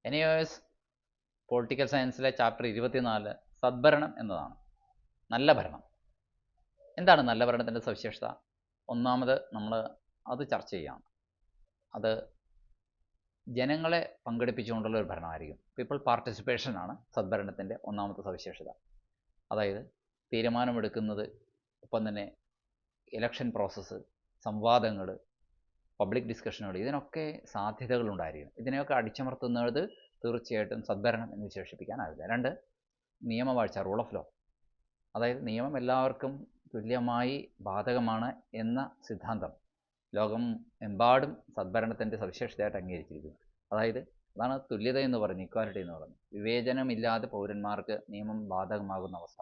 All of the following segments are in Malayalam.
NAOS പൊളിറ്റിക്കൽ സയൻസിലെ ചാപ്റ്റർ 24 സദ്ഭരണം എന്നതാണ്. നല്ല ഭരണം. എന്താണ് നല്ല ഭരണത്തിൻ്റെ സവിശേഷത? ഒന്നാമത് നമ്മൾ അത് ചർച്ച ചെയ്യുകയാണ്. അത് ജനങ്ങളെ പങ്കെടുപ്പിച്ചുകൊണ്ടുള്ള ഒരു ഭരണമായിരിക്കും. പീപ്പിൾ പാർട്ടിസിപ്പേഷൻ ആണ് സദ്ഭരണത്തിൻ്റെ ഒന്നാമത്തെ സവിശേഷത. അതായത് തീരുമാനമെടുക്കുന്നത്, ഒപ്പം തന്നെ ഇലക്ഷൻ പ്രോസസ്സ്, സംവാദങ്ങൾ, പബ്ലിക് ഡിസ്കഷനുകൾ, ഇതിനൊക്കെ സാധ്യതകളുണ്ടായിരിക്കും. ഇതിനെയൊക്കെ അടിച്ചമർത്തുന്നത് തീർച്ചയായിട്ടും സദ്ഭരണം എന്ന് വിശേഷിപ്പിക്കാനാവില്ല. 2, നിയമവാഴ്ച, റൂൾ ഓഫ് ലോ. അതായത് നിയമം എല്ലാവർക്കും തുല്യമായി ബാധകമാണ് എന്ന സിദ്ധാന്തം ലോകം എമ്പാടും സദ്ഭരണത്തിൻ്റെ സവിശേഷതയായിട്ട് അംഗീകരിച്ചിരിക്കുന്നു. അതാണ് തുല്യത എന്ന് പറയുന്നത്, ഇക്വാലിറ്റി എന്ന് പറയുന്നത്. വിവേചനമില്ലാതെ പൗരന്മാർക്ക് നിയമം ബാധകമാകുന്ന അവസ്ഥ.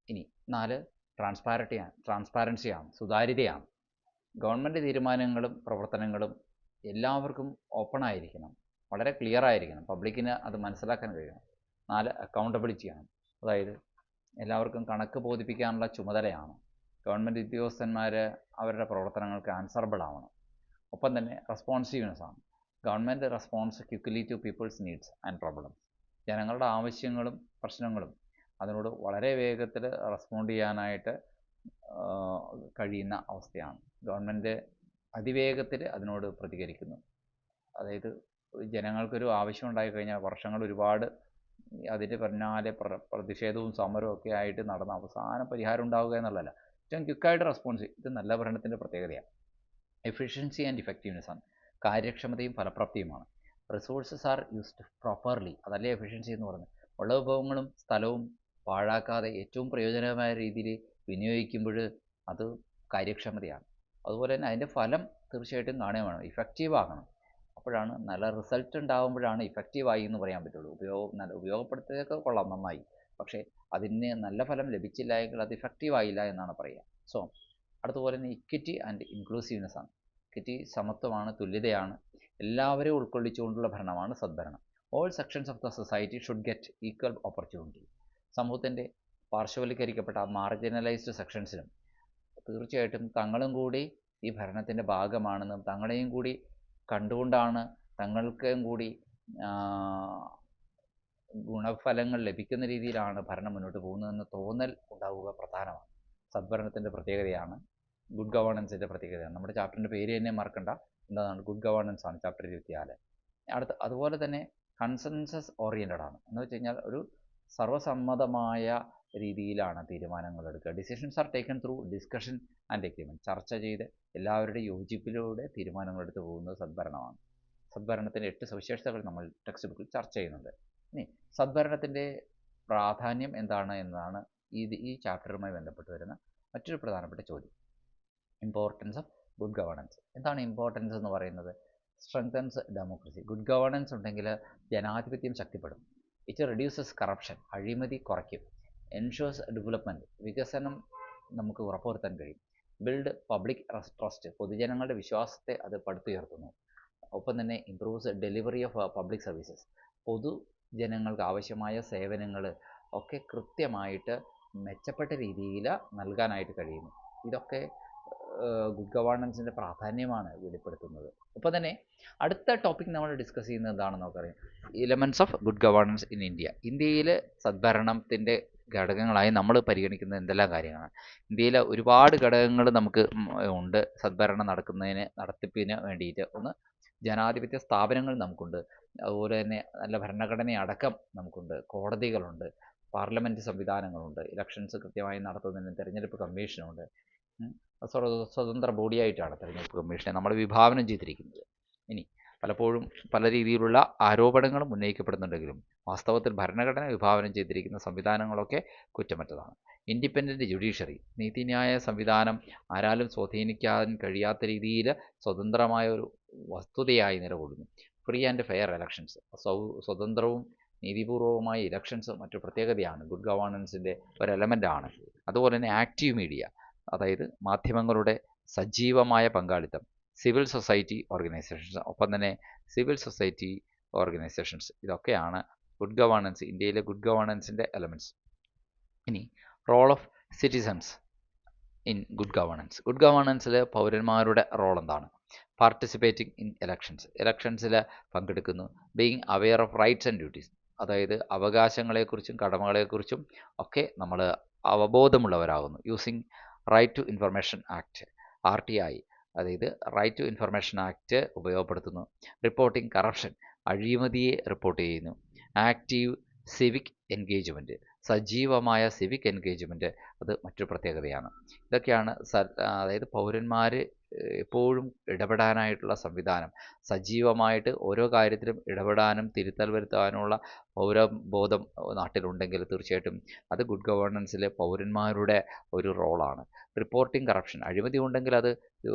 ഇനി 4, ട്രാൻസ്പാരൻസിയാണ്, സുതാര്യതയാണ്. ഗവൺമെൻറ് തീരുമാനങ്ങളും പ്രവർത്തനങ്ങളും എല്ലാവർക്കും ഓപ്പണായിരിക്കണം, വളരെ ക്ലിയർ ആയിരിക്കണം, പബ്ലിക്കിന് അത് മനസ്സിലാക്കാൻ കഴിയണം. 4, അക്കൗണ്ടബിലിറ്റിയാണ്. അതായത് എല്ലാവർക്കും കണക്ക് ബോധിപ്പിക്കാനുള്ള ചുമതലയാണ്. ഗവൺമെൻറ് ഉദ്യോഗസ്ഥന്മാർ അവരുടെ പ്രവർത്തനങ്ങൾക്ക് ആൻസറബിൾ ആവണം. ഒപ്പം തന്നെ റെസ്പോൺസീവ്നെസ് ആണ്. Government response quickly to people's needs and problems. ജനങ്ങളുടെ ആവശ്യങ്ങളും പ്രശ്നങ്ങളും അതിനോട് വളരെ വേഗത്തിൽ റെസ്പോണ്ട് ചെയ്യാനായിട്ട് കഴിയുന്ന അവസ്ഥയാണ്. ഗവൺമെൻറ് അതിവേഗത്തിൽ അതിനോട് പ്രതികരിക്കുന്നു. അതായത് ജനങ്ങൾക്കൊരു ആവശ്യം ഉണ്ടായിക്കഴിഞ്ഞാൽ വർഷങ്ങൾ ഒരുപാട് അതിൻ്റെ പിന്നാലെ പ്രതിഷേധവും സമരവും ഒക്കെ ആയിട്ട് നടന്ന അവസാന പരിഹാരം ഉണ്ടാവുക എന്നുള്ളതല്ല, ഏറ്റവും ക്വിക്കായിട്ട് റെസ്പോൺസ്. ഇത് നല്ല ഭരണത്തിൻ്റെ പ്രത്യേകതയാണ്. എഫിഷ്യൻസി ആൻഡ് ഇഫക്റ്റീവ്നെസ് ആണ്. കാര്യക്ഷമതയും ഫലപ്രാപ്തിയുമാണ്. Resources are used properly. അതല്ലേ എഫിഷ്യൻസി എന്ന് പറയുന്നത്. ഉള്ള വിഭവങ്ങളും സ്ഥലവും പാഴാക്കാതെ ഏറ്റവും പ്രയോജനകരമായ രീതിയിൽ വിനിയോഗിക്കുമ്പോൾ അത് കാര്യക്ഷമതയാണ്. അതുപോലെ തന്നെ അതിൻ്റെ ഫലം തീർച്ചയായിട്ടും കാണുകയും വേണം, ഇഫക്റ്റീവ് ആകണം. അപ്പോഴാണ് നല്ല റിസൾട്ട് ഉണ്ടാകുമ്പോഴാണ് ഇഫക്റ്റീവായി എന്ന് പറയാൻ പറ്റുള്ളൂ. ഉപയോഗപ്പെടുത്തിയതൊക്കെ കൊള്ളാം, നന്നായി, പക്ഷേ അതിന് നല്ല ഫലം ലഭിച്ചില്ല എങ്കിൽ അത് ഇഫക്റ്റീവായില്ല എന്നാണ് പറയുക. സോ അതുപോലെ തന്നെ ഇക്വിറ്റി ആൻഡ് ഇൻക്ലൂസീവ്നെസ് ആണ്. ഇക്വിറ്റി സമത്വമാണ്, തുല്യതയാണ്. എല്ലാവരെയും ഉൾക്കൊള്ളിച്ചുകൊണ്ടുള്ള ഭരണമാണ് സദ്ഭരണം. All sections of the society should get equal opportunity. സമൂഹത്തിൻ്റെ പാർശ്വവൽക്കരിക്കപ്പെട്ട മാർജിനലൈസ്ഡ് സെക്ഷൻസിനും തീർച്ചയായിട്ടും തങ്ങളും കൂടി ഈ ഭരണത്തിൻ്റെ ഭാഗമാണെന്നും തങ്ങളെയും കൂടി കണ്ടുകൊണ്ടാണ് തങ്ങൾക്കും കൂടി ഗുണഫലങ്ങൾ ലഭിക്കുന്ന രീതിയിലാണ് ഭരണം മുന്നോട്ട് പോകുന്നതെന്ന് തോന്നൽ ഉണ്ടാവുക പ്രധാനമാണ്. സദ്ഭരണത്തിൻ്റെ പ്രത്യേകതയാണ്, ഗുഡ് ഗവേണൻസിൻ്റെ പ്രത്യേകതയാണ്. നമ്മുടെ ചാപ്റ്ററിൻ്റെ പേര് തന്നെ മറക്കണ്ട, എന്താണ്, ഗുഡ് ഗവേണൻസ് ആണ് ചാപ്റ്റർ 24. അതുപോലെ തന്നെ കൺസെൻസസ് ഓറിയൻറ്റഡ് ആണ്. എന്ന് വെച്ച് കഴിഞ്ഞാൽ ഒരു സർവ്വസമ്മതമായ രീതിയിലാണ് തീരുമാനങ്ങൾ എടുക്കുക. Decisions are taken through discussion and agreement. ചർച്ച ചെയ്ത് എല്ലാവരുടെയും യോജിപ്പിലൂടെ തീരുമാനങ്ങൾ എടുത്തു പോകുന്നത് സദ്ഭരണമാണ്. സദ്ഭരണത്തിൻ്റെ 8 സവിശേഷതകൾ നമ്മൾ ടെക്സ്റ്റ് ബുക്കിൽ ചർച്ച ചെയ്യുന്നുണ്ട്. ഇനി സദ്ഭരണത്തിൻ്റെ പ്രാധാന്യം എന്താണ് എന്നതാണ് ഈ ചാപ്റ്ററുമായി ബന്ധപ്പെട്ട് വരുന്ന മറ്റൊരു പ്രധാനപ്പെട്ട ചോദ്യം. Importance of good governance. എന്താണ് ഇമ്പോർട്ടൻസ് എന്ന് പറയുന്നത്? Strengthens democracy. ഗുഡ് ഗവേണൻസ് ഉണ്ടെങ്കിൽ ജനാധിപത്യം ശക്തിപ്പെടും. It reduces corruption. അഴിമതി കുറയ്ക്കും. Ensures development. വികസനം നമുക്ക് ഉറപ്പുവരുത്താൻ കഴിയും. Build public trust. പൊതുജനങ്ങളുടെ വിശ്വാസത്തെ അത് പടുത്തുയർത്തുന്നു. ഒപ്പം തന്നെ improves delivery of public services. പൊതുജനങ്ങൾക്ക് ആവശ്യമായ സേവനങ്ങൾ ഒക്കെ കൃത്യമായിട്ട് മെച്ചപ്പെട്ട രീതിയിൽ നൽകാനായിട്ട് കഴിയുന്നു. ഇതൊക്കെ ഗുഡ് ഗവേണൻസിൻ്റെ പ്രാധാന്യമാണ് വെളിപ്പെടുത്തുന്നത്. ഒപ്പം തന്നെ അടുത്ത ടോപ്പിക് നമ്മൾ ഡിസ്കസ് ചെയ്യുന്നത് എന്താണെന്ന് നമുക്കറിയാം, elements of good governance in India. ഇന്ത്യയിൽ സദ്ഭരണത്തിൻ്റെ ഘടകങ്ങളായി നമ്മൾ പരിഗണിക്കുന്ന എന്തെല്ലാം കാര്യങ്ങളാണ്? ഇന്ത്യയിലെ ഒരുപാട് ഘടകങ്ങൾ നമുക്ക് ഉണ്ട് സദ്ഭരണം നടത്തിപ്പിന് വേണ്ടിയിട്ട്. ഒന്ന്, ജനാധിപത്യ സ്ഥാപനങ്ങൾ നമുക്കുണ്ട്. അതുപോലെ തന്നെ നല്ല ഭരണഘടനയടക്കം നമുക്കുണ്ട്. കോടതികളുണ്ട്, പാർലമെൻറ്റ് സംവിധാനങ്ങളുണ്ട്, ഇലക്ഷൻസ് കൃത്യമായി നടത്തുന്നതിന് തിരഞ്ഞെടുപ്പ് കമ്മീഷനുണ്ട്. സ്വതന്ത്ര ബോഡിയായിട്ടാണ് തിരഞ്ഞെടുപ്പ് കമ്മീഷനെ നമ്മൾ വിഭാവനം ചെയ്തിരിക്കുന്നത്. ഇനി പലപ്പോഴും പല രീതിയിലുള്ള ആരോപണങ്ങളും ഉന്നയിക്കപ്പെടുന്നുണ്ടെങ്കിലും വാസ്തവത്തിൽ ഭരണഘടന വിഭാവനം ചെയ്തിരിക്കുന്ന സംവിധാനങ്ങളൊക്കെ കുറ്റമറ്റതാണ്. Independent judiciary. നീതിന്യായ സംവിധാനം ആരാലും സ്വാധീനിക്കാൻ കഴിയാത്ത രീതിയിൽ സ്വതന്ത്രമായ ഒരു വസ്തുതയായി നിലകൊള്ളുന്നു. Free and fair elections. സ്വതന്ത്രവും നീതിപൂർവവുമായ ഇലക്ഷൻസ് മറ്റു പ്രത്യേകതയാണ്, ഗുഡ് ഗവേണൻസിൻ്റെ ഒരു എലമെൻ്റാണ്. അതുപോലെ തന്നെ ആക്റ്റീവ് മീഡിയ, അതായത് മാധ്യമങ്ങളുടെ സജീവമായ പങ്കാളിത്തം. Civil society organisations. ഒപ്പം തന്നെ സിവിൽ സൊസൈറ്റി ഓർഗനൈസേഷൻസ്. ഇതൊക്കെയാണ് ഗുഡ് ഗവേണൻസ്, ഇന്ത്യയിലെ ഗുഡ് ഗവേണൻസിൻ്റെ എലമെൻറ്റ്സ്. ഇനി role of citizens in good governance. Good ഗവേണൻസിൽ പൗരന്മാരുടെ റോൾ എന്താണ്? പാർട്ടിസിപ്പേറ്റിംഗ് ഇൻ ഇലക്ഷൻസിൽ പങ്കെടുക്കുന്നു. Being aware of rights and duties, അതായത് അവകാശങ്ങളെക്കുറിച്ചും കടമകളെക്കുറിച്ചും ഒക്കെ നമ്മൾ അവബോധമുള്ളവരാകുന്നു. Using right to information act RTI, അതായത് റൈറ്റ് ടു ഇൻഫർമേഷൻ ആക്ട് ഉപയോഗപ്പെടുത്തുന്നു. റിപ്പോർട്ടിംഗ് കറപ്ഷൻ, അഴിമതിയെ റിപ്പോർട്ട് ചെയ്യുന്നു. ആക്റ്റീവ് സിവിക് എൻഗേജ്മെൻറ്റ്, സജീവമായ സിവിക് എൻഗേജ്മെൻറ്റ്, അത് മറ്റൊരു പ്രത്യേകതയാണ്. ഇതൊക്കെയാണ് അതായത് പൗരന്മാർ എപ്പോഴും ഇടപെടാനായിട്ടുള്ള സംവിധാനം, സജീവമായിട്ട് ഓരോ കാര്യത്തിലും ഇടപെടാനും തിരുത്തൽ വരുത്താനുള്ള പൗരബോധം നാട്ടിലുണ്ടെങ്കിൽ തീർച്ചയായിട്ടും അത് ഗുഡ് ഗവേണൻസിലെ പൗരന്മാരുടെ ഒരു റോളാണ്. റിപ്പോർട്ടിംഗ് കറപ്ഷൻ, അഴിമതി ഉണ്ടെങ്കിൽ അത്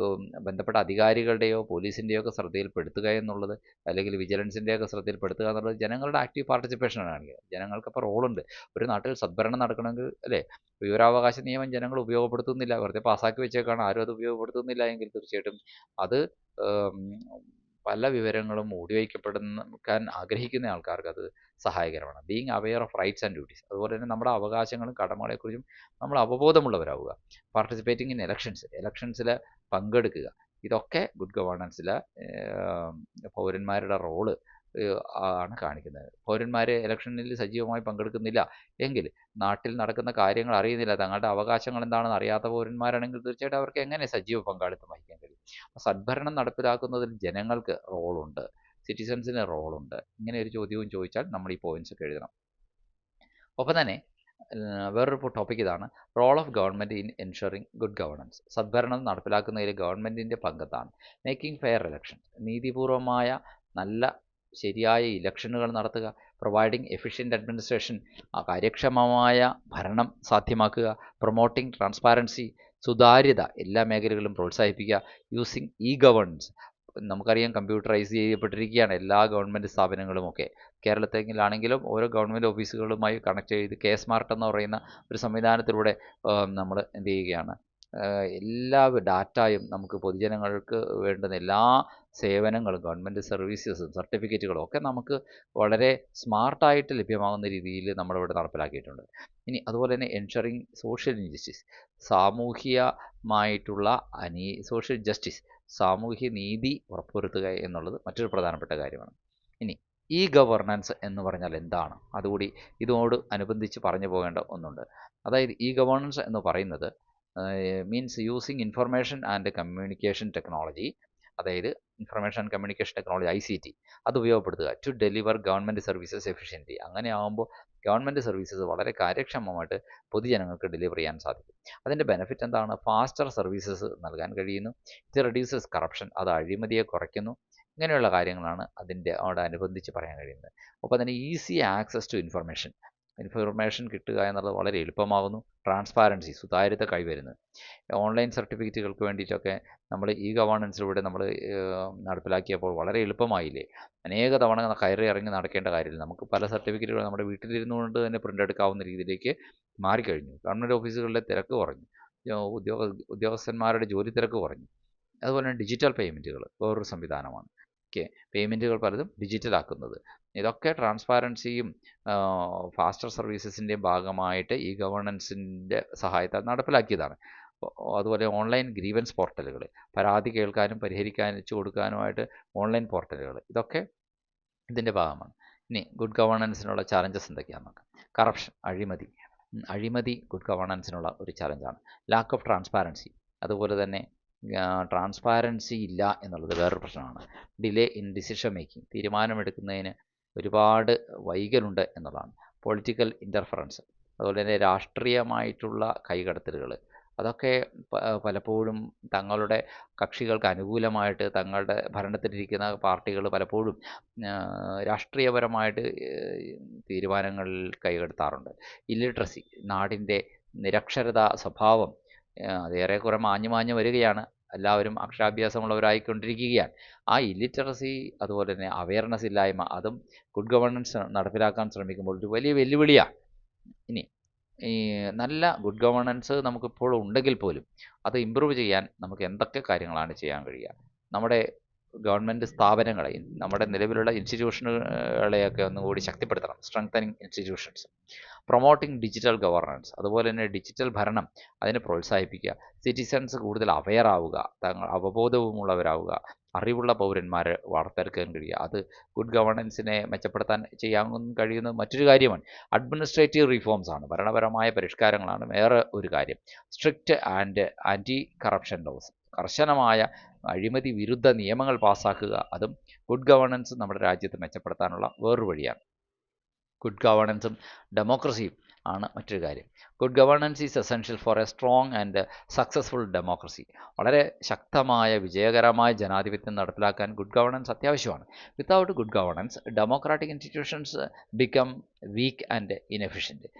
ബന്ധപ്പെട്ട അധികാരികളുടെയോ പോലീസിൻ്റെയോ ഒക്കെ ശ്രദ്ധയിൽപ്പെടുത്തുക എന്നുള്ളത്, അല്ലെങ്കിൽ വിജിലൻസിൻ്റെയൊക്കെ ശ്രദ്ധയിൽപ്പെടുത്തുക എന്നുള്ളത് ജനങ്ങളുടെ ആക്റ്റീവ് പാർട്ടിസിപ്പേഷനാണ് കാണിക്കുക. ജനങ്ങൾക്കപ്പോൾ റോളുണ്ട്. ഒരു നാട്ടിൽ സദ്ഭരണം നടക്കണമെങ്കിൽ അല്ലേ, വിവരാവകാശ നിയമം ജനങ്ങൾ ഉപയോഗപ്പെടുത്തുന്നില്ല, വെറുതെ പാസ്സാക്കി വെച്ചേക്കാണ്, ആരും അത് ഉപയോഗപ്പെടുത്തുന്നില്ല എങ്കിൽ തീർച്ചയായിട്ടും അത് പല വിവരങ്ങളും മൂടിവയ്ക്കപ്പെടാൻ ആഗ്രഹിക്കുന്ന ആൾക്കാർക്ക് അത് സഹായകരമാണ്. Being aware of rights and duties, അതുപോലെ തന്നെ നമ്മുടെ അവകാശങ്ങളും കടമകളെക്കുറിച്ചും നമ്മൾ അവബോധമുള്ളവരാവുക. പാർട്ടിസിപ്പേറ്റിംഗ് ഇൻ ഇലക്ഷൻസിൽ പങ്കെടുക്കുക, ഇതൊക്കെ ഗുഡ് ഗവേണൻസിലെ പൗരന്മാരുടെ റോള് ആണ് കാണിക്കുന്നത്. പൗരന്മാർ ഇലക്ഷനിൽ സജീവമായി പങ്കെടുക്കുന്നില്ല എങ്കിൽ, നാട്ടിൽ നടക്കുന്ന കാര്യങ്ങൾ അറിയുന്നില്ല, തങ്ങളുടെ അവകാശങ്ങൾ എന്താണെന്ന് അറിയാത്ത പൗരന്മാരാണെങ്കിൽ തീർച്ചയായിട്ടും അവർക്ക് എങ്ങനെ സജീവ പങ്കാളിത്തം വഹിക്കാൻ കഴിയും? സദ്ഭരണം നടപ്പിലാക്കുന്നതിൽ ജനങ്ങൾക്ക് റോളുണ്ട്, സിറ്റിസൺസിന് റോളുണ്ട്. ഇങ്ങനെ ഒരു ചോദ്യവും ചോദിച്ചാൽ നമ്മൾ ഈ പോയിന്റ്സ് ഒക്കെ എഴുതണം. ഒപ്പം തന്നെ വേറൊരു ടോപ്പിക് ഇതാണ്, role of government in ensuring good governance. സദ്ഭരണം നടപ്പിലാക്കുന്നതിൽ ഗവൺമെൻറ്റിൻ്റെ പങ്കെന്താണ്? മേക്കിംഗ് ഫെയർ ഇലക്ഷൻ, നീതിപൂർവമായ നല്ല ശരിയായ ഇലക്ഷനുകൾ നടത്തുക. പ്രൊവൈഡിങ് എഫിഷ്യൻ്റ് അഡ്മിനിസ്ട്രേഷൻ, കാര്യക്ഷമമായ ഭരണം സാധ്യമാക്കുക. പ്രൊമോട്ടിംഗ് ട്രാൻസ്പാരൻസി, സുതാര്യത എല്ലാ മേഖലകളിലും പ്രോത്സാഹിപ്പിക്കുക. യൂസിങ് ഗവേണൻസ്, നമുക്കറിയാം കമ്പ്യൂട്ടറൈസ് ചെയ്യപ്പെട്ടിരിക്കുകയാണ് എല്ലാ ഗവൺമെൻറ് സ്ഥാപനങ്ങളുമൊക്കെ. കേരളത്തിലാണെങ്കിലും ഓരോ ഗവൺമെൻറ് ഓഫീസുകളുമായി കണക്ട് ചെയ്ത് സ്മാർട്ട് എന്ന് പറയുന്ന ഒരു സംവിധാനത്തിലൂടെ നമ്മൾ എന്ത് ചെയ്യുകയാണ്, എല്ലാ ഡാറ്റയും നമുക്ക് പൊതുജനങ്ങൾക്ക് വേണ്ടുന്ന എല്ലാ സേവനങ്ങളും ഗവൺമെൻറ് സർവീസസും സർട്ടിഫിക്കറ്റുകളും ഒക്കെ നമുക്ക് വളരെ സ്മാർട്ടായിട്ട് ലഭ്യമാകുന്ന രീതിയിൽ നമ്മളിവിടെ നടപ്പിലാക്കിയിട്ടുണ്ട്. ഇനി അതുപോലെ തന്നെ എൻഷറിങ് സോഷ്യൽ ഇൻജസ്റ്റിസ്, സാമൂഹികമായിട്ടുള്ള സോഷ്യൽ ജസ്റ്റിസ്, സാമൂഹ്യ നീതി ഉറപ്പുവരുത്തുക എന്നുള്ളത് മറ്റൊരു പ്രധാനപ്പെട്ട കാര്യമാണ്. ഇനി ഗവർണൻസ് എന്ന് പറഞ്ഞാൽ എന്താണ്? അതുകൂടി ഇതോട് അനുബന്ധിച്ച് പറഞ്ഞു പോകേണ്ട ഒന്നുണ്ട്. അതായത് ഗവേണൻസ് എന്ന് പറയുന്നത് means using information and communication technology, അതായത് information and communication technology ICT അത് ഉപയോഗപ്പെടുത്തുക to deliver government services efficiently. അങ്ങനെ ആകുമ്പോൾ ഗവൺമെൻറ് സർവീസസ് വളരെ കാര്യക്ഷമമായിട്ട് പൊതുജനങ്ങൾക്ക് ഡെലിവർ ചെയ്യാൻ സാധിക്കും. അതിൻ്റെ ബെനിഫിറ്റ് എന്താണ്? ഫാസ്റ്റർ സർവീസസ് നൽകാൻ കഴിയുന്നു. ഇത് റെഡ്യൂസസ് കറപ്ഷൻ, അത് അഴിമതിയെ കുറയ്ക്കുന്നു. ഇങ്ങനെയുള്ള കാര്യങ്ങളാണ് അനുബന്ധിച്ച് പറയാൻ കഴിയുന്നത്. ഒപ്പം തന്നെ ഈസി ആക്സസ് ടു ഇൻഫർമേഷൻ കിട്ടുക എന്നുള്ളത് വളരെ എളുപ്പമാകുന്നു. ട്രാൻസ്പാരൻസി, സുതാര്യത കൈവരുന്നു. ഓൺലൈൻ സർട്ടിഫിക്കറ്റുകൾക്ക് വേണ്ടിയിട്ടൊക്കെ നമ്മൾ ഗവേണൻസിലൂടെ നമ്മൾ നടപ്പിലാക്കിയപ്പോൾ വളരെ എളുപ്പമായില്ലേ. അനേക തവണ കയറി ഇറങ്ങി നടക്കേണ്ട കാര്യമില്ല. നമുക്ക് പല സർട്ടിഫിക്കറ്റുകൾ നമ്മുടെ വീട്ടിലിരുന്നുകൊണ്ട് തന്നെ പ്രിൻ്റ് എടുക്കാവുന്ന രീതിയിലേക്ക് മാറിക്കഴിഞ്ഞു. ഗവൺമെൻറ് ഓഫീസുകളിലെ തിരക്ക് കുറഞ്ഞു, ഉദ്യോഗസ്ഥന്മാരുടെ ജോലി തിരക്ക് കുറഞ്ഞു. അതുപോലെ തന്നെ ഡിജിറ്റൽ പേയ്മെൻറ്റുകൾ വേറൊരു സംവിധാനമാണ്. പേയ്മെൻറ്റുകൾ പലതും ഡിജിറ്റലാക്കുന്നത്. ഇതൊക്കെ ട്രാൻസ്പാരൻസിയും ഫാസ്റ്റർ സർവീസസിൻ്റെയും ഭാഗമായിട്ട് ഗവേണൻസിൻ്റെ സഹായത്താൽ നടപ്പിലാക്കിയതാണ്. അതുപോലെ ഓൺലൈൻ ഗ്രീവൻസ് പോർട്ടലുകൾ, പരാതി കേൾക്കാനും പരിഹരിച്ചു കൊടുക്കാനുമായിട്ട് ഓൺലൈൻ പോർട്ടലുകൾ, ഇതൊക്കെ ഇതിൻ്റെ ഭാഗമാണ്. ഇനി ഗുഡ് ഗവേണൻസിനുള്ള ചാലഞ്ചസ് എന്തൊക്കെയാണെന്ന് നോക്കാം. കറപ്ഷൻ, അഴിമതി ഗുഡ് ഗവേണൻസിനുള്ള ഒരു ചാലഞ്ചാണ്. ലാക്ക് ഓഫ് ട്രാൻസ്പാരൻസി, അതുപോലെ തന്നെ ട്രാൻസ്പാരൻസി ഇല്ല എന്നുള്ളത് വേറൊരു പ്രശ്നമാണ്. ഡിലേ ഇൻ ഡിസിഷൻ മേക്കിംഗ്, തീരുമാനമെടുക്കുന്നതിന് ഒരുപാട് വൈകലുണ്ട് എന്നുള്ളതാണ്. പൊളിറ്റിക്കൽ ഇൻ്റർഫറൻസ്, അതുപോലെ തന്നെ രാഷ്ട്രീയമായിട്ടുള്ള കൈകടത്തലുകൾ, അതൊക്കെ പലപ്പോഴും തങ്ങളുടെ കക്ഷികൾക്ക് അനുകൂലമായിട്ട് തങ്ങളുടെ ഭരണത്തിലിരിക്കുന്ന പാർട്ടികൾ പലപ്പോഴും രാഷ്ട്രീയപരമായിട്ട് തീരുമാനങ്ങളിൽ കൈകടത്താറുണ്ട്. ഇല്ലിട്രസി, നാടിൻ്റെ നിരക്ഷരതാ സ്വഭാവം അത് ഏറെക്കുറെ മാഞ്ഞു വരികയാണ്. എല്ലാവരും അക്ഷരാഭ്യാസമുള്ളവരായിക്കൊണ്ടിരിക്കുകയാണ്. ആ ഇല്ലിറ്ററസി, അതുപോലെ തന്നെ അവയർനെസ് ഇല്ലായ്മ, അതും ഗുഡ് ഗവേണൻസ് നടപ്പിലാക്കാൻ ശ്രമിക്കുമ്പോൾ ഒരു വലിയ വെല്ലുവിളിയാണ്. ഇനി നല്ല ഗുഡ് ഗവേണൻസ് നമുക്കിപ്പോൾ ഉണ്ടെങ്കിൽ പോലും അത് ഇമ്പ്രൂവ് ചെയ്യാൻ നമുക്ക് എന്തൊക്കെ കാര്യങ്ങളാണ് ചെയ്യാൻ കഴിയുക? നമ്മുടെ ഗവൺമെൻറ് സ്ഥാപനങ്ങളെ, നമ്മുടെ നിലവിലുള്ള ഇൻസ്റ്റിറ്റ്യൂഷനുകളെയൊക്കെ ഒന്നുകൂടി ശക്തിപ്പെടുത്തണം. Strengthening institutions. Promoting digital governance, അതുപോലെ തന്നെ ഡിജിറ്റൽ ഭരണം അതിനെ പ്രോത്സാഹിപ്പിക്കുക. സിറ്റിസൺസ് കൂടുതൽ അവെയർ ആവുക, അവബോധവുമുള്ളവരാവുക, അറിവുള്ള പൗരന്മാർ വാർത്തെടുക്കാൻ കഴിയുക. അത് ഗുഡ് ഗവർണൻസിനെ മെച്ചപ്പെടുത്താൻ ചെയ്യാൻ കഴിയുന്ന മറ്റൊരു കാര്യമാണ്. അഡ്മിനിസ്ട്രേറ്റീവ് റിഫോംസ് ആണ്, ഭരണപരമായ പരിഷ്കാരങ്ങളാണ് വേറെ ഒരു കാര്യം. Strict and anti corruption laws, കർശനമായ അഴിമതി വിരുദ്ധ നിയമങ്ങൾ പാസ്സാക്കുക, അതും ഗുഡ് ഗവർണൻസ് നമ്മുടെ രാജ്യത്ത് മെച്ചപ്പെടുത്താനുള്ള വേറൊരു വഴിയാണ്. ഗുഡ് ഗവർണൻസും ഡെമോക്രസിയും ആണ് മറ്റൊരു കാര്യം. Good governance is essential for a strong and successful democracy. വളരെ ശക്തമായ വിജയകരമായ ജനാധിപത്യം നടപ്പിലാക്കാൻ ഗുഡ് ഗവർണൻസ് അത്യാവശ്യമാണ്. Without good governance democratic institutions become weak and inefficient.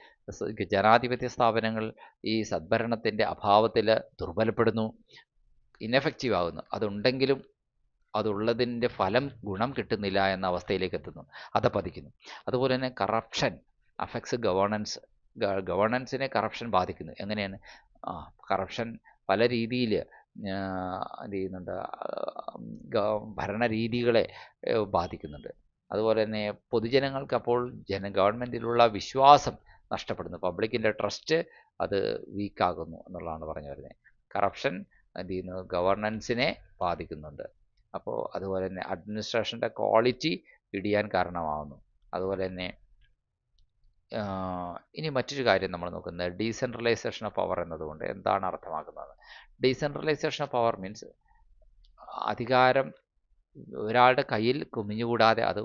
ജനാധിപത്യ സ്ഥാപനങ്ങൾ ഈ സദ്ഭരണത്തിൻ്റെ അഭാവത്തിൽ ദുർബലപ്പെടുന്നു, ഇൻഎഫക്റ്റീവ് ആകുന്നു. അതുണ്ടെങ്കിലും അതുള്ളതിൻ്റെ ഫലം ഗുണം കിട്ടുന്നില്ല എന്ന അവസ്ഥയിലേക്ക് എത്തുന്നു, അധപ്പതിക്കുന്നു. അതുപോലെ തന്നെ കറപ്ഷൻ അഫക്ട്സ് ഗവേണൻസ്. ഗവേണൻസിനെ കറപ്ഷൻ ബാധിക്കുന്നു. എങ്ങനെയാണ്? കറപ്ഷൻ പല രീതിയിൽ എന്ത് ചെയ്യുന്നുണ്ട്, ഭരണരീതികളെ ബാധിക്കുന്നുണ്ട്. അതുപോലെ തന്നെ പൊതുജനങ്ങൾക്ക് അപ്പോൾ ഗവൺമെൻറ്റിലുള്ള വിശ്വാസം നഷ്ടപ്പെടുന്നു. പബ്ലിക്കിൻ്റെ ട്രസ്റ്റ് അത് വീക്കാകുന്നു എന്നുള്ളതാണ് പറഞ്ഞു വരുന്നത്. കറപ്ഷൻ എന്ത് ചെയ്യുന്നു, ഗവർണൻസിനെ ബാധിക്കുന്നുണ്ട്. അപ്പോൾ അതുപോലെ തന്നെ അഡ്മിനിസ്ട്രേഷൻ്റെ ക്വാളിറ്റി ഇടിയാൻ കാരണമാകുന്നു. അതുപോലെ തന്നെ ഇനി മറ്റൊരു കാര്യം നമ്മൾ നോക്കുന്നത് ഡീസെൻട്രലൈസേഷൻ ഓഫ് പവർ എന്നതുകൊണ്ട് എന്താണ് അർത്ഥമാക്കുന്നത്? ഡീസെൻട്രലൈസേഷൻ ഓഫ് പവർ മീൻസ് അധികാരം ഒരാളുടെ കയ്യിൽ കുമിഞ്ഞുകൂടാതെ അത്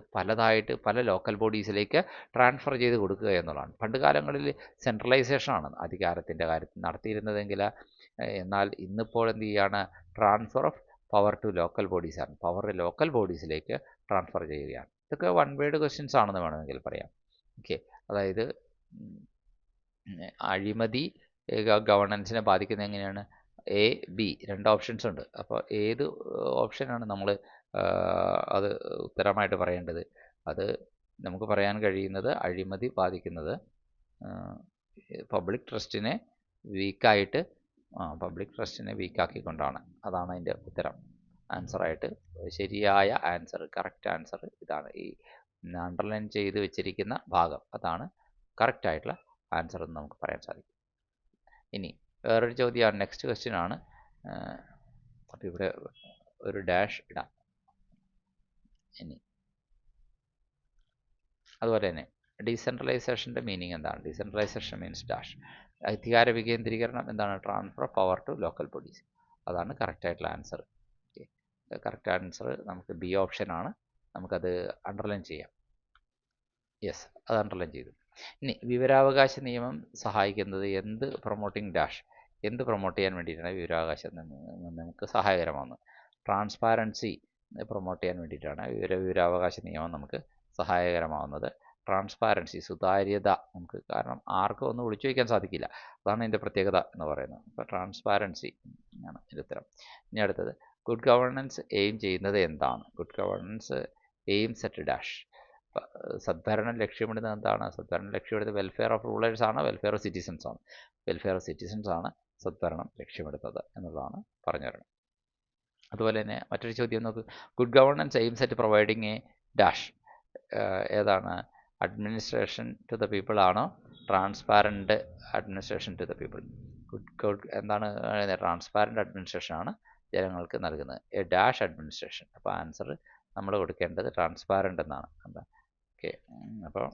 പല ലോക്കൽ ബോഡീസിലേക്ക് ട്രാൻസ്ഫർ ചെയ്ത് കൊടുക്കുക എന്നുള്ളതാണ്. പണ്ട് കാലങ്ങളിൽ സെൻട്രലൈസേഷനാണ് അധികാരത്തിൻ്റെ കാര്യത്തിൽ നടത്തിയിരുന്നതെങ്കിൽ, എന്നാൽ ഇന്നിപ്പോൾ എന്ത് ചെയ്യുകയാണ്, transfer of power to local ബോഡീസാണ്. പവർ ലോക്കൽ ബോഡീസിലേക്ക് ട്രാൻസ്ഫർ ചെയ്യുകയാണ്. ഇതൊക്കെ വൺ വേർഡ് ക്വസ്റ്റ്യൻസ് ആണെന്ന് വേണമെങ്കിൽ പറയാം. ഓക്കെ, അതായത് അഴിമതി ഗവർണൻസിനെ ബാധിക്കുന്നത് എങ്ങനെയാണ്? എ, ബി, രണ്ട് ഓപ്ഷൻസ് ഉണ്ട്. അപ്പോൾ ഏത് ഓപ്ഷനാണ് നമ്മൾ അത് ഉത്തരമായിട്ട് പറയേണ്ടത്? അത് നമുക്ക് പറയാൻ കഴിയുന്നത് അഴിമതി ബാധിക്കുന്നത് പബ്ലിക് ട്രസ്റ്റിനെ വീക്കാക്കിക്കൊണ്ടാണ്. അതാണ് അതിൻ്റെ ഉത്തരം. ആൻസറായിട്ട് ശരിയായ ആൻസർ, കറക്റ്റ് ആൻസർ ഇതാണ്. ഈ അണ്ടർലൈൻ ചെയ്ത് വെച്ചിരിക്കുന്ന ഭാഗം അതാണ് കറക്റ്റായിട്ടുള്ള ആൻസർ എന്ന് നമുക്ക് പറയാൻ സാധിക്കും. ഇനി വേറൊരു ചോദ്യമാണ്, നെക്സ്റ്റ് ക്വസ്റ്റ്യൻ ആണ്. അപ്പോൾ ഇവിടെ ഒരു ഡാഷ് ഇടാം. ഇനി അതുപോലെ തന്നെ ഡീസെൻട്രലൈസേഷൻ്റെ മീനിങ് എന്താണ്? Decentralisation means dash. അധികാര വികേന്ദ്രീകരണം എന്താണ്? Transfer of power to local bodies. അതാണ് കറക്റ്റായിട്ടുള്ള ആൻസർ. ഓക്കെ, കറക്റ്റ് ആൻസർ നമുക്ക് ബി ഓപ്ഷനാണ്. നമുക്കത് അണ്ടർലൈൻ ചെയ്യാം. യെസ്, അത് അണ്ടർലൈൻ ചെയ്തു. ഇനി വിവരാവകാശ നിയമം സഹായിക്കുന്നത് എന്ത് പ്രൊമോട്ടിംഗ് ഡാഷ്, എന്ത് പ്രൊമോട്ട് ചെയ്യാൻ വേണ്ടിയിട്ടാണ് വിവരാവകാശ നമുക്ക് സഹായകരമാകുന്നത്? ട്രാൻസ്പാരൻസി പ്രൊമോട്ട് ചെയ്യാൻ വേണ്ടിയിട്ടാണ് വിവരാവകാശ നിയമം നമുക്ക് സഹായകരമാകുന്നത്. ട്രാൻസ്പാരൻസി, സുതാര്യത നമുക്ക്, കാരണം ആർക്കും ഒന്നും ഒളിച്ചു വയ്ക്കാൻ സാധിക്കില്ല. അതാണ് ഇതിൻ്റെ പ്രത്യേകത എന്ന് പറയുന്നത്. അപ്പോൾ ട്രാൻസ്പാരൻസി ആണ് ഇതിൻ്റെ ഉത്തരം. ഇനി അടുത്തത്, ഗുഡ് ഗവർണൻസ് എയിം ചെയ്യുന്നത് എന്താണ്? Good governance aims at dash. സദ്ഭരണം ലക്ഷ്യമിടുന്നത് എന്താണ്? സദ്ഭരണം ലക്ഷ്യമിടുന്നത് വെൽഫെയർ ഓഫ് റൂളേഴ്സ് ആണ്, വെൽഫെയർ ഓഫ് സിറ്റിസൺസ് ആണ്. വെൽഫെയർ ഓഫ് സിറ്റിസൺസ് ആണ് സദ്ഭരണം ലക്ഷ്യമിടുന്നത് എന്നുള്ളതാണ് പറഞ്ഞു തരണം. അതുപോലെ തന്നെ മറ്റൊരു ചോദ്യം നോക്ക്. Good governance aims at providing a dash. ഏതാണ്? അഡ്മിനിസ്ട്രേഷൻ ടു ദ പീപ്പിൾ ആണോ? Transparent administration to the people. Good എന്താണ്? ട്രാൻസ്പാരൻറ്റ് അഡ്മിനിസ്ട്രേഷൻ ആണ് ജനങ്ങൾക്ക് നൽകുന്നത്. A dash administration. അപ്പോൾ ആൻസർ നമ്മൾ കൊടുക്കേണ്ടത് ട്രാൻസ്പാരൻ്റ് എന്നാണ്. എന്താ? ഓക്കെ, അപ്പോൾ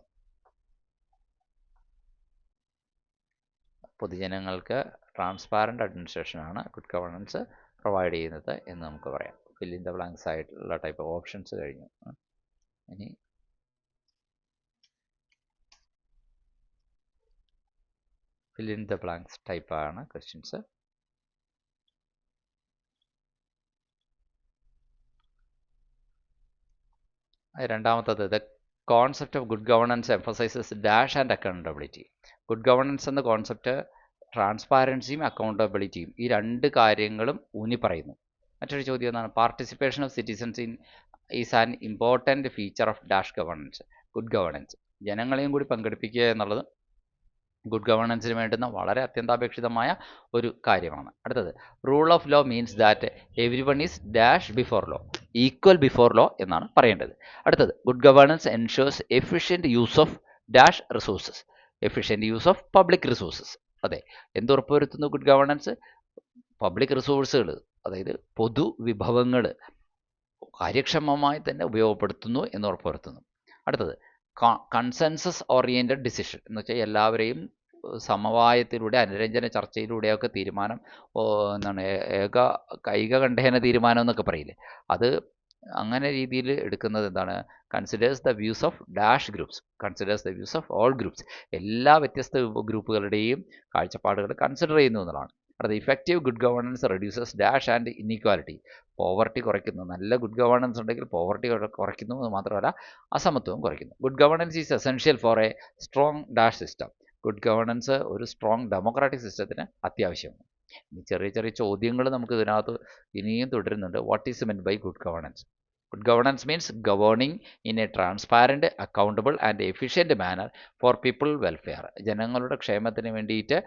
പൊതുജനങ്ങൾക്ക് ട്രാൻസ്പാരൻ്റ് അഡ്മിനിസ്ട്രേഷനാണ് ഗുഡ് ഗവർണൻസ് പ്രൊവൈഡ് ചെയ്യുന്നത് എന്ന് നമുക്ക് പറയാം. ഫിൽ ഇൻ ദ ബ്ലാങ്ക്സ് ആയിട്ടുള്ള ടൈപ്പ് ഓഫ് ഓപ്ഷൻസ് കഴിഞ്ഞു. ഇനി ഫിൽ ഇൻ ദ ബ്ലാങ്ക്സ് ടൈപ്പാണ് ക്വസ്റ്റ്യൻസ്. രണ്ടാമത്തത്, the concept of good governance emphasises dash and accountability. Good governance എന്ന കോൺസെപ്റ്റ് ട്രാൻസ്പാരൻസിയും അക്കൗണ്ടബിലിറ്റിയും ഈ രണ്ട് കാര്യങ്ങളും ഊന്നി പറയുന്നു. മറ്റൊരു ചോദ്യം എന്നാണ്? Participation of citizens in is an important feature of dash governance. Good governance ജനങ്ങളെയും കൂടി പങ്കെടുപ്പിക്കുക എന്നുള്ളത് ഗുഡ് ഗവേണൻസിന് വേണ്ടുന്ന വളരെ അത്യന്താപേക്ഷിതമായ ഒരു കാര്യമാണ്. അടുത്തത്, rule of law means that everyone is dash before law, equal before law എന്നാണ് പറയേണ്ടത്. അടുത്തത്, good governance ensures efficient use of dash resources, efficient use of public resources. അതെ, എന്തുറപ്പുവരുത്തുന്നു ഗുഡ് ഗവേണൻസ്? പബ്ലിക് റിസോഴ്സുകൾ, അതായത് പൊതുവിഭവങ്ങൾ കാര്യക്ഷമമായി തന്നെ ഉപയോഗപ്പെടുത്തുന്നു എന്ന് ഉറപ്പുവരുത്തുന്നു. അടുത്തത്, കൺസെൻസസ് ഓറിയൻറ്റഡ് ഡിസിഷൻ എന്ന് വെച്ചാൽ എല്ലാവരെയും സമവായത്തിലൂടെ അനുരഞ്ജന ചർച്ചയിലൂടെയൊക്കെ തീരുമാനം എന്താണ് കൈകണ്ഠേന തീരുമാനം എന്നൊക്കെ പറയില്ലേ, അത് അങ്ങനെ രീതിയിൽ എടുക്കുന്നത് എന്താണ്? Considers the views of dash groups, considers the views of all groups, എല്ലാ വ്യത്യസ്ത ഗ്രൂപ്പുകളുടെയും കാഴ്ചപ്പാടുകൾ കൺസിഡർ ചെയ്യുന്നു എന്നുള്ളതാണ്. അടുത്ത, effective good governance reduces dash and inequality, poverty കുറയ്ക്കുന്നു. നല്ല ഗുഡ് ഗവേണൻസ് ഉണ്ടെങ്കിൽ പോവർട്ടി കുറയ്ക്കുന്നു എന്ന് മാത്രമല്ല അസമത്വവും കുറയ്ക്കുന്നു. Good governance is essential for a strong dash system, good governance ഒരു സ്ട്രോങ് ഡെമോക്രാറ്റിക് സിസ്റ്റത്തിന് അത്യാവശ്യമാണ്. ഇനി ചെറിയ ചെറിയ ചോദ്യങ്ങൾ നമുക്ക് ഇതിനകത്ത് ഇനിയും തുടരുന്നുണ്ട്. What is meant by good governance? Good governance means governing in a transparent, accountable and efficient manner for people welfare, ജനങ്ങളുടെ ക്ഷേമത്തിന് വേണ്ടിയിട്ട്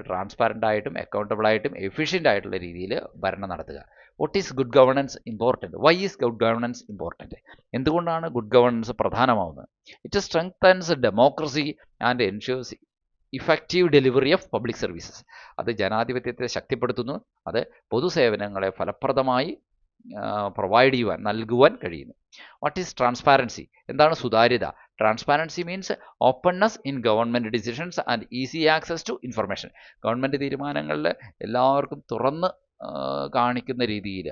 ട്രാൻസ്പാരൻ്റ് ആയിട്ടും അക്കൗണ്ടബിളായിട്ടും എഫിഷ്യൻ്റ് ആയിട്ടുള്ള രീതിയിൽ ഭരണം നടത്തുക. What is good governance important? Why is good governance important? എന്തുകൊണ്ടാണ് ഗുഡ് ഗവേണൻസ് പ്രധാനമാവുന്നത്? It strengthens democracy and ensures effective delivery of public services, അത് ജനാധിപത്യത്തെ ശക്തിപ്പെടുത്തുന്നു, അത് പൊതുസേവനങ്ങളെ ഫലപ്രദമായി പ്രൊവൈഡ് ചെയ്യുവാൻ നൽകുവാൻ കഴിയുന്നു. What is transparency? എന്താണ് സുതാര്യത? Transparency means openness in government decisions and easy access to information, government തീരുമാനങ്ങളിൽ എല്ലാവർക്കും തുറന്ന് കാണിക്കുന്ന രീതിയിൽ,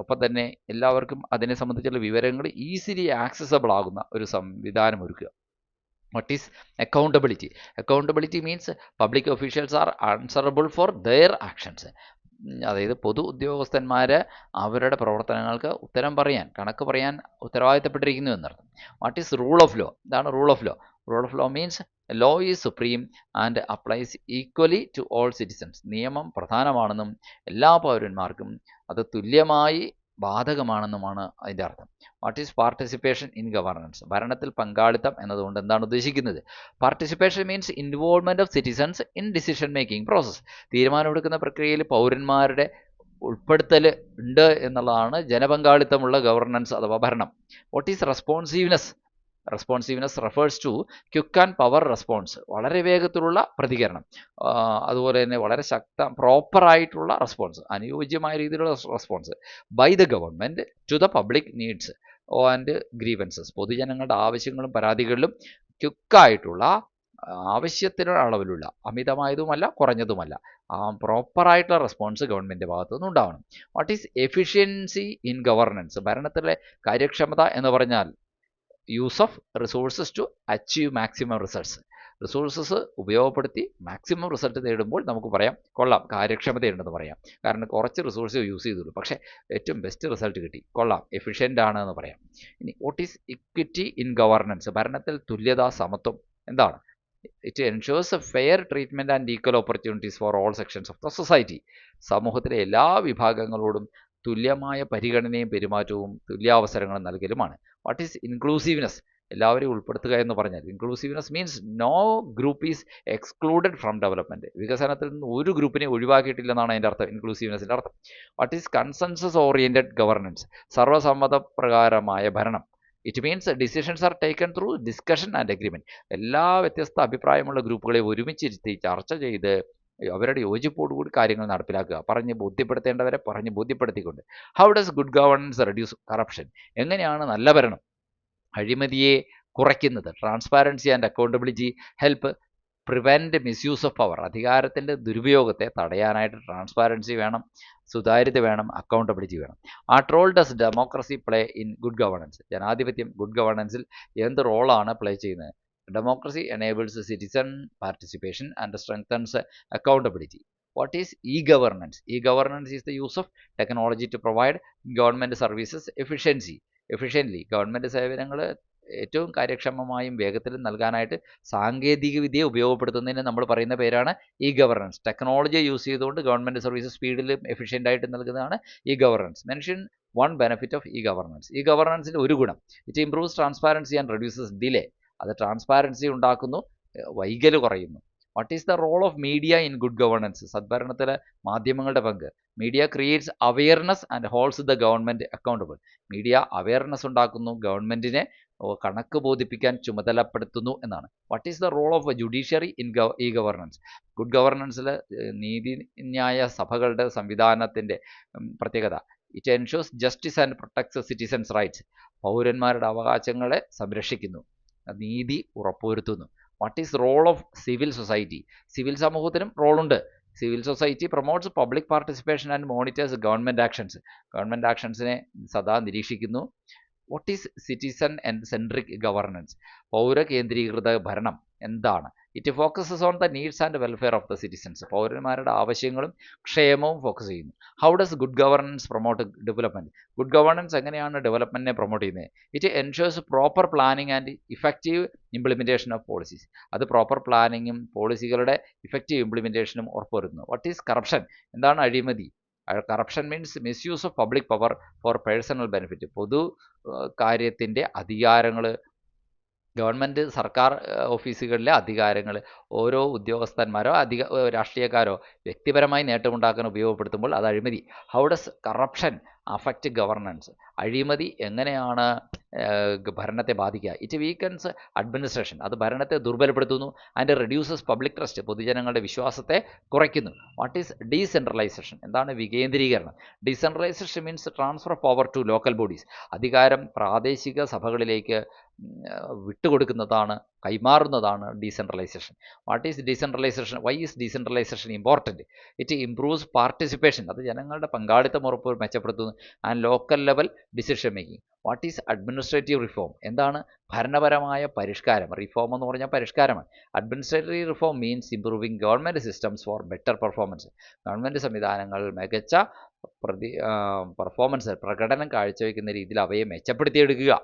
ഒപ്പം തന്നെ എല്ലാവർക്കും അതിനെ സംബന്ധിച്ചുള്ള വിവരങ്ങൾ ഈസിലി ആക്സസബിൾ ആകുന്ന ഒരു സംവിധാനം ഒരുക്കുക. What is accountability? Accountability means public officials are answerable for their actions. അതായത് പൊതു ഉദ്യോഗസ്ഥന്മാർ അവരുടെ പ്രവർത്തനങ്ങൾക്ക് ഉത്തരം പറയാൻ, കണക്ക് പറയാൻ ഉത്തരവാദിത്തപ്പെട്ടിരിക്കുന്നു എന്നർത്ഥം. What is rule of law? ഇതാണ് rule of law. Rule of law means law is supreme and applies equally to all citizens, നിയമം പ്രധാനമാണെന്നും എല്ലാ പൗരന്മാർക്കും അത് തുല്യമായി ബാധകമാണെന്നുമാണ് അതിൻ്റെ അർത്ഥം. What is participation in governance? ഭരണത്തിൽ പങ്കാളിത്തം എന്നതുകൊണ്ട് എന്താണ് ഉദ്ദേശിക്കുന്നത്? Participation means involvement of citizens in decision making process, തീരുമാനമെടുക്കുന്ന പ്രക്രിയയിൽ പൗരന്മാരുടെ ഉൾപ്പെടുത്തൽ ഉണ്ട് എന്നുള്ളതാണ് ജനപങ്കാളിത്തമുള്ള ഗവർണൻസ് അഥവാ ഭരണം. What is responsiveness? Responsiveness refers to quick and power response, വളരെ വേഗത്തിലുള്ള പ്രതികരണം, അതുപോലെ തന്നെ വളരെ പ്രോപ്പറായിട്ടുള്ള റെസ്പോൺസ്, അനുയോജ്യമായ രീതിയിലുള്ള response by the government to the public needs and grievances, പൊതുജനങ്ങളുടെ ആവശ്യങ്ങളും പരാതികളിലും ക്വിക്കായിട്ടുള്ള, ആവശ്യത്തിന് അളവിലുള്ള, അമിതമായതുമല്ല കുറഞ്ഞതുമല്ല, പ്രോപ്പറായിട്ടുള്ള റെസ്പോൺസ് ഗവൺമെൻറ് ഭാഗത്തു നിന്ന് ഉണ്ടാവണം. What is efficiency in governance? ഭരണത്തിലെ കാര്യക്ഷമത എന്ന് പറഞ്ഞാൽ use of resources to achieve maximum results, resources ഉപയോഗപ്പെടുത്തി മാക്സിമം റിസൾട്ട് നേടുമ്പോൾ നമുക്ക് പറയാം കൊള്ളാം, കാര്യക്ഷമതയുണ്ടെന്ന് പറയാം. കാരണം കുറച്ച് റിസോഴ്സ് യൂസ് ചെയ്തുള്ളൂ, പക്ഷേ ഏറ്റവും ബെസ്റ്റ് റിസൾട്ട് കിട്ടി, കൊള്ളാം, എഫിഷ്യൻ്റ് ആണ് എന്ന് പറയാം. ഇനി what is equity in governance? ഭരണത്തിൽ തുല്യത, സമത്വം എന്താണ്? It ensures a fair treatment and equal opportunities for all sections of the society, സമൂഹത്തിലെ എല്ലാ വിഭാഗങ്ങളോടും തുല്യമായ പരിഗണനയും പെരുമാറ്റവും തുല്യാവസരങ്ങളും നൽകലുമാണ്. What is inclusiveness? എല്ലാവരെയും ഉൾപ്പെടുത്തുക എന്ന് പറഞ്ഞാൽ inclusiveness means no group is excluded from development, വികസനത്തിൽ നിന്ന് ഒരു ഗ്രൂപ്പിനെ ഒഴിവാക്കിയിട്ടില്ലെന്നാണ് അതിൻ്റെ അർത്ഥം, ഇൻക്ലൂസീവ്നെസ്സിൻ്റെ അർത്ഥം. What is consensus oriented governance? സർവ്വസമ്മതപ്രകാരമായ ഭരണം. It means decisions are taken through discussion and agreement, എല്ലാ വ്യത്യസ്ത അഭിപ്രായമുള്ള ഗ്രൂപ്പുകളെ ഒരുമിച്ചിരുത്തി ചർച്ച ചെയ്ത് അവരുടെ യോജിപ്പോടുകൂടി കാര്യങ്ങൾ നടപ്പിലാക്കുക, പറഞ്ഞ് ബോധ്യപ്പെടുത്തേണ്ടവരെ പറഞ്ഞ് ബോധ്യപ്പെടുത്തിക്കൊണ്ട്. How does good governance reduce corruption? എങ്ങനെയാണ് നല്ല ഭരണം അഴിമതിയെ കുറയ്ക്കുന്നത്? Transparency and accountability help prevent misuse of power, അധികാരത്തിൻ്റെ ദുരുപയോഗത്തെ തടയാനായിട്ട് ട്രാൻസ്പാരൻസി വേണം, സുതാര്യത വേണം, അക്കൗണ്ടബിലിറ്റി വേണം. ആ role does democracy play in good governance? ജനാധിപത്യം ഗുഡ് ഗവർണൻസിൽ എന്ത് റോളാണ് പ്ലേ ചെയ്യുന്നത്? Democracy enables citizen participation and strengthens accountability. What is e-governance? E-governance is the use of technology to provide government services efficiently. Government സേവനങ്ങൾ ഏറ്റവും കാര്യക്ഷമമായും വേഗത്തിലും നൽകാനായിട്ട് സാങ്കേതികവിദ്യയെ ഉപയോഗപ്പെടുത്തുന്നതിന് നമ്മൾ പറയുന്ന പേരാണ് ഇ ഗവർണൻസ്. ടെക്നോളജി യൂസ് ചെയ്തുകൊണ്ട് ഗവൺമെൻറ് സർവീസ് സ്പീഡിലും എഫിഷ്യൻ്റായിട്ട് നൽകുന്നതാണ് e governance. Mention one benefit of e governance. E ഗവർണൻസിൻ്റെ ഒരു ഗുണം, it improves transparency and reduces delay. അത് ട്രാൻസ്പാരൻസി ഉണ്ടാക്കുന്നു, വൈകൽ കുറയുന്നു. What is the role of media in good governance? സദ്ഭരണത്തിലെ മാധ്യമങ്ങളുടെ പങ്ക്. Media creates awareness and holds the government accountable. Media awareness ഉണ്ടാക്കുന്നു, ഗവൺമെൻറ്റിനെ കണക്ക് ബോധിപ്പിക്കാൻ ചുമതലപ്പെടുത്തുന്നു എന്നാണ്. What is the role of judiciary in e governance? Good ഗവർണൻസിൽ നീതിന്യായ സഭകളുടെ സംവിധാനത്തിൻ്റെ പ്രത്യേകത. It ensures justice and protects citizens rights. പൗരന്മാരുടെ അവകാശങ്ങളെ സംരക്ഷിക്കുന്നു, നീതി ഉറപ്പുവരുത്തുന്നു. What is role of civil society? Civil സമൂഹത്തിനും റോളുണ്ട്. Civil society promotes public participation and monitors government actions. Government ആക്ഷൻസിനെ സദാ നിരീക്ഷിക്കുന്നു. What is citizen and centric governance? പൗരകേന്ദ്രീകൃത ഭരണം എന്താണ്? It focuses on the needs and welfare of the citizens. പൗരന്മാരുടെ ആവശ്യങ്ങളും ക്ഷേമവും ഫോക്കസ് ചെയ്യുന്നു. How does good governance promote development? Good governance എങ്ങനെയാണ് ഡെവലപ്മെൻറ്റിനെ പ്രൊമോട്ട് ചെയ്യുന്നത്? It ensures proper planning and effective implementation of policies. അത് പ്രോപ്പർ പ്ലാനിങ്ങും പോളിസികളുടെ ഇഫക്റ്റീവ് ഇംപ്ലിമെൻറ്റേഷനും ഉറപ്പുവരുത്തുന്നു. What is corruption? എന്താണ് അഴിമതി? Corruption means misuse of public power for personal benefit. പൊതു കാര്യത്തിൻ്റെ അധികാരങ്ങൾ, ഗവൺമെൻറ് സർക്കാർ ഓഫീസുകളിലെ അധികാരങ്ങൾ ഓരോ ഉദ്യോഗസ്ഥന്മാരോ രാഷ്ട്രീയക്കാരോ വ്യക്തിപരമായി നേട്ടമുണ്ടാക്കാൻ ഉപയോഗപ്പെടുത്തുമ്പോൾ അത് അഴിമതി. How does corruption affect governance? അഴിമതി എങ്ങനെയാണ് ഭരണത്തെ ബാധിക്കുക? It weakens administration. അത് ഭരണത്തെ ദുർബലപ്പെടുത്തുന്നു. And reduces public trust. പൊതുജനങ്ങളുടെ വിശ്വാസത്തെ കുറയ്ക്കുന്നു. What is decentralisation? എന്താണ് വികേന്ദ്രീകരണം? Decentralisation means transfer of power to local bodies. അധികാരം പ്രാദേശിക സഭകളിലേക്ക് വിട്ടുകൊടുക്കുന്നതാണ്, കൈമാറുന്നതാണ് decentralisation. What is decentralisation? Why is decentralisation important? It improves participation. അത് ജനങ്ങളുടെ പങ്കാളിത്തം മെച്ചപ്പെടുത്തുന്നു. And local level decision making. What is administrative reform? എന്താണ് ഭരണപരമായ പരിഷ്കാരം? റിഫോം എന്ന് പറഞ്ഞാൽ പരിഷ്കാരമാണ്. Administrative reform means improving government systems for better performance. Government സംവിധാനങ്ങൾ മികച്ച പെർഫോമൻസ്, പ്രകടനം കാഴ്ചവെക്കുന്ന രീതിയിൽ അവയെ മെച്ചപ്പെടുത്തിയെടുക്കുക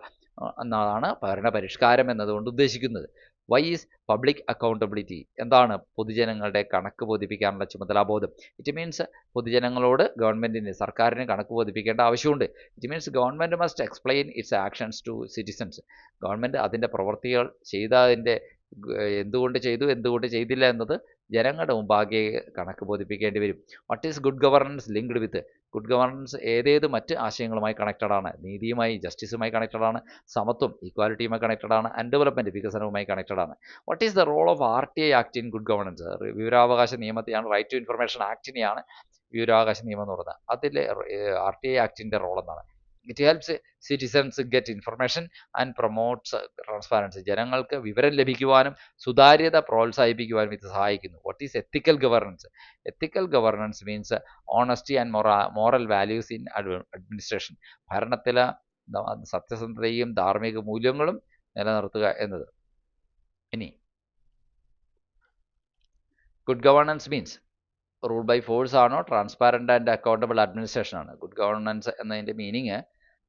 എന്നതാണ് ഭരണപരിഷ്കാരം എന്നതുകൊണ്ട് ഉദ്ദേശിക്കുന്നത്. Why is public accountability? എന്താണ് പൊതുജനങ്ങളുടെ കണക്ക് ബോധിപ്പിക്കാനുള്ള ചുമതലാബോധം? ഇറ്റ് മീൻസ് പൊതുജനങ്ങളോട് ഗവൺമെൻറ്റിന്, സർക്കാരിന് കണക്ക് ബോധിപ്പിക്കേണ്ട ആവശ്യമുണ്ട്. It means government must explain its actions to citizens. Government അതിൻ്റെ പ്രവൃത്തികൾ ചെയ്തതിൻ്റെ എന്തുകൊണ്ട് ചെയ്തു, എന്തുകൊണ്ട് ചെയ്തില്ല എന്നത് ജനങ്ങളുടെ മുമ്പാകെ കണക്ക് ബോധിപ്പിക്കേണ്ടി വരും. What is good governance linked with? Good governance ഏതേത് മറ്റ് ആശയങ്ങളുമായി കണക്റ്റഡ് ആണ്? നീതിയുമായി, ജസ്റ്റിസുമായി കണക്റ്റഡ് ആണ്, സമത്വം ഈക്വാലിറ്റിയുമായി കണക്റ്റഡ് ആണ്, ആൻഡ് ഡെവലപ്മെൻറ്റ് വികസനവുമായി കണക്റ്റഡ് ആണ്. What is the role of RTI act in good governance? വിവരാവകാശ നിയമത്തെയാണ്, റൈറ്റ് ടു ഇൻഫർമേഷൻ ആക്ടിനെയാണ് വിവരാവകാശ നിയമം എന്ന് പറയുന്നത്. അതിലെ RTI ആക്ടിൻ്റെ റോൾ എന്താണ്? It helps citizens get information and promotes transparency. ജനങ്ങൾക്ക് വിവരം ലഭിക്കുവാനും സുതാര്യത പ്രോത്സാഹിപ്പിക്കുവാനും ഇത് സഹായിക്കുന്നു. What is ethical governance? Ethical governance means honesty and moral values in administration. ഭരണത്തിൽ സത്യസന്ധതയും ധാർമ്മിക മൂല്യങ്ങളും നിലനിർത്തുക എന്നത്. ഇനി good governance means rule by force ആണോ, ട്രാൻസ്പാരൻ്റ് ആൻഡ് അക്കൗണ്ടബിൾ അഡ്മിനിസ്ട്രേഷൻ ആണ്? ഗുഡ് ഗവർണൻസ് എന്നതിൻ്റെ meaning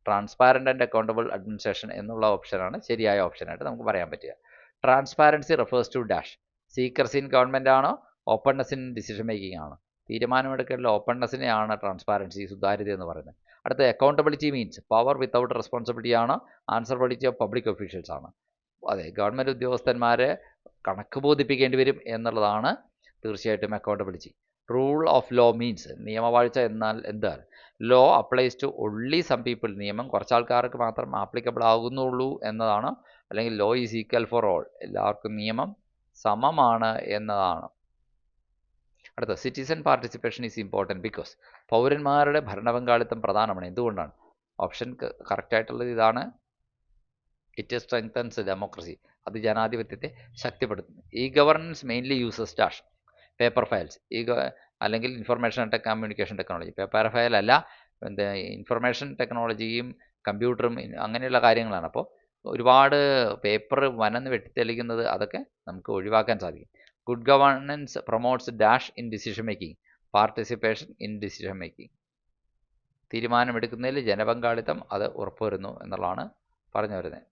transparent and accountable administration എന്നുള്ള ഓപ്ഷനാണ് ശരിയായ ഓപ്ഷനായിട്ട് നമുക്ക് പറയാൻ പറ്റുക. Transparency refers to dash. Secrecy in government ആണോ, ഓപ്പൺനെസ് ഇൻ ഡിസിഷൻ മേക്കിംഗ് ആണോ? തീരുമാനമെടുക്കലിൽ ഓപ്പൺനെസ്സിനെയാണ് ട്രാൻസ്പാരൻസി, സുതാര്യത എന്ന് പറയുന്നത്. അടുത്ത accountability means power without responsibility ആണോ, ആൻസറബിലിറ്റി ഓഫ് പബ്ലിക് ഒഫീഷ്യൽസ് ആണ്? അതെ, ഗവൺമെൻറ് ഉദ്യോഗസ്ഥന്മാരെ കണക്ക് ബോധിപ്പിക്കേണ്ടി വരും എന്നുള്ളതാണ് തീർച്ചയായിട്ടും accountability. Rule of law means നിയമവാഴ്ച എന്നാൽ എന്താണ്? Law applies to only some people. നിയമം കുറച്ചാൾക്കാർക്ക് മാത്രം ആപ്ലിക്കബിൾ ആകുന്നുള്ളൂ എന്നതാണ്. അല്ലെങ്കിൽ law is equal for all. എല്ലാവർക്കും നിയമം സമമാണ് എന്നതാണ്. അടുത്ത citizen participation is important because. പൗരന്മാരുടെ ഭരണപങ്കാളിത്തം പ്രധാനമാണ്. എന്തുകൊണ്ടാണ്? ഓപ്ഷൻ കറക്റ്റായിട്ടുള്ളത് ഇതാണ്. It strengthens democracy. അത് ജനാധിപത്യത്തെ ശക്തിപ്പെടുത്തുന്നു. E governance mainly uses dash paper files. അല്ലെങ്കിൽ information and communication technology. Paper file അല്ല, ഇൻഫർമേഷൻ ടെക്നോളജിയും കമ്പ്യൂട്ടറും അങ്ങനെയുള്ള കാര്യങ്ങളാണ്. അപ്പോൾ ഒരുപാട് പേപ്പർ വനന്ന് വെട്ടിത്തെളിക്കുന്നത് അതൊക്കെ നമുക്ക് ഒഴിവാക്കാൻ സാധിക്കും. Good governance promotes dash in decision making, participation in decision making. തീരുമാനമെടുക്കുന്നതിൽ ജനപങ്കാളിത്തം അത് ഉറപ്പുവരുന്നു എന്നുള്ളതാണ് പറഞ്ഞു വരുന്നത്.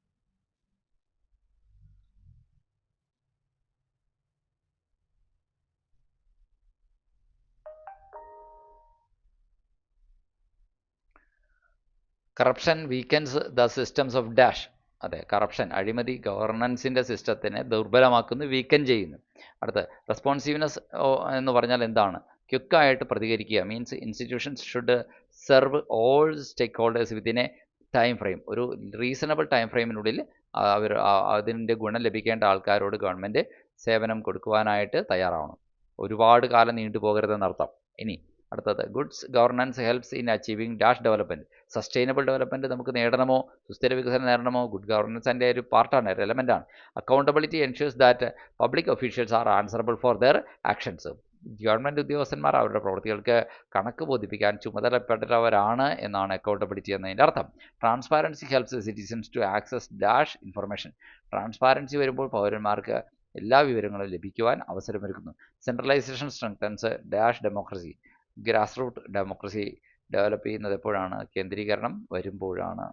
Corruption weakens the systems of dash. അതെ, കറപ്ഷൻ, അഴിമതി ഗവർണൻസിൻ്റെ സിസ്റ്റത്തിനെ ദുർബലമാക്കുന്നു, വീക്കൻ ചെയ്യുന്നു. അടുത്ത റെസ്പോൺസീവ്നെസ് എന്ന് പറഞ്ഞാൽ എന്താണ്? ക്വിക്കായിട്ട് പ്രതികരിക്കുക, means institutions should serve all stakeholders within a time frame. ഒരു റീസണബിൾ ടൈം ഫ്രെയിമിനുള്ളിൽ അവർ അതിൻ്റെ ഗുണം ലഭിക്കേണ്ട ആൾക്കാരോട് ഗവൺമെൻറ് സേവനം കൊടുക്കുവാനായിട്ട് തയ്യാറാവണം. ഒരുപാട് കാലം നീണ്ടുപോകരുതെന്നർത്ഥം. ഇനി അടുത്തത് goods governance helps in achieving dash development. Sustainable development നമുക്ക് നേടണമോ, സുസ്ഥിര വികസനം നേടണമോ, ഗുഡ് ഗവർണൻസ് അതിൻ്റെ ഒരു പാർട്ടാണ്, ഒരു എലമെൻ്റാണ്. Accountability ensures that public officials are answerable for their actions. Government ഉദ്യോഗസ്ഥന്മാർ അവരുടെ പ്രവൃത്തികൾക്ക് കണക്ക് ബോധിപ്പിക്കാൻ ചുമതലപ്പെട്ടവരാണ് എന്നാണ് അക്കൗണ്ടബിലിറ്റി എന്നതിൻ്റെ അർത്ഥം. Transparency helps citizens to access dash information. Transparency വരുമ്പോൾ പൗരന്മാർക്ക് എല്ലാ വിവരങ്ങളും ലഭിക്കുവാൻ അവസരമൊരുക്കുന്നു. Centralisation strengthens dash democracy. Grass root democracy develop ചെയ്യുന്നത് എപ്പോഴാണ്? കേന്ദ്രീകരണം വരുമ്പോഴാണ്.